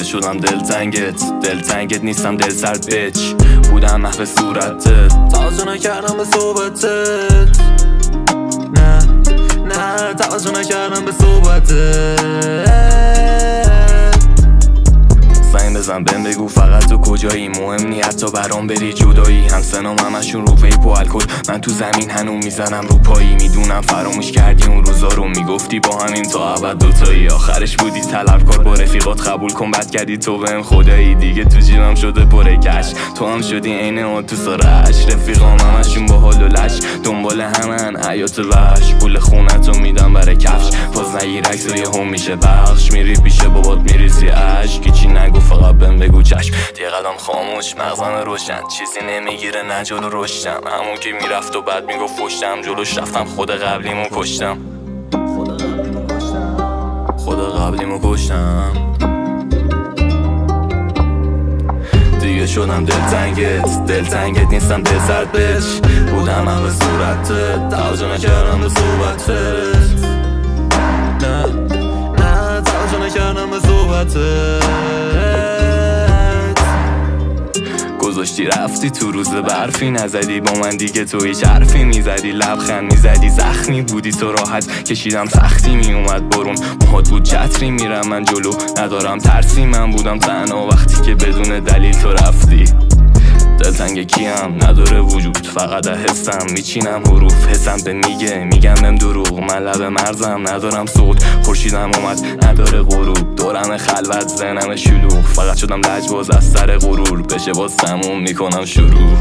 دیگه شدم دلتنگت نیستم دل سرد بچ بودم محو صورتت توجه نکردم به صحبتت نه توجه نکردم به صحبتت زنگ بزن بهم بگو فقط تو کجایی مهم نی حتی برام بری جدایی همسنام همشون رو ویپ و الکل من تو زمین هنوز میزنم رو پایی میدونم فراموش کردی اون روزا رو میگفتی با همین تا ابد دوتایی آخرش بودی طلبکار با رفیقات قبول کن بد کردی تو بهم خدایی دیگه تو جیبم شده پر کش تو هم شدی عین اون تو سرش رفیقام همشون با حال و لش دنبال همن حیات وحش پول خونتو میدم برای کفش باز نگیر عکس و یهو میشه بخش میری پیش بابات میریزی اشک چی نگو فقط بهم بگو چشم دیگه قدم خاموش مغزم روشن چیزی نمیگیره نه جلو رشدم همون که میرفت و بعد میگفت پشتم جلوش رفتم خود قبلیمو کشتم دیگه شدم دلتنگت نیستم دل سرد بچ بودم هم به صورتت توجه نکردم به صحبتت نه توجه نکردم به صحبتت گذاشتی رفتی تو روز برفی نزدی با من دیگه تو هیچ حرفی میزدی لبخند میزدی زخمی بودی تو راحت کشیدم سختی میومد برون موهات بود چتری میرم من جلو ندارم ترسی من بودم تنها وقتی که بدون دلیل تو رفتی دلتنگ کیم نداره وجود فقط حسم میچینم حروف حسم به میگم بهم دروغ من لب مرزم ندارم صوت خورشیدم اومد نداره غروب دورم خلوت ذهنم شلوغ فقط شدم لجباز از سر غرور بشه باز تموم میکنم شروع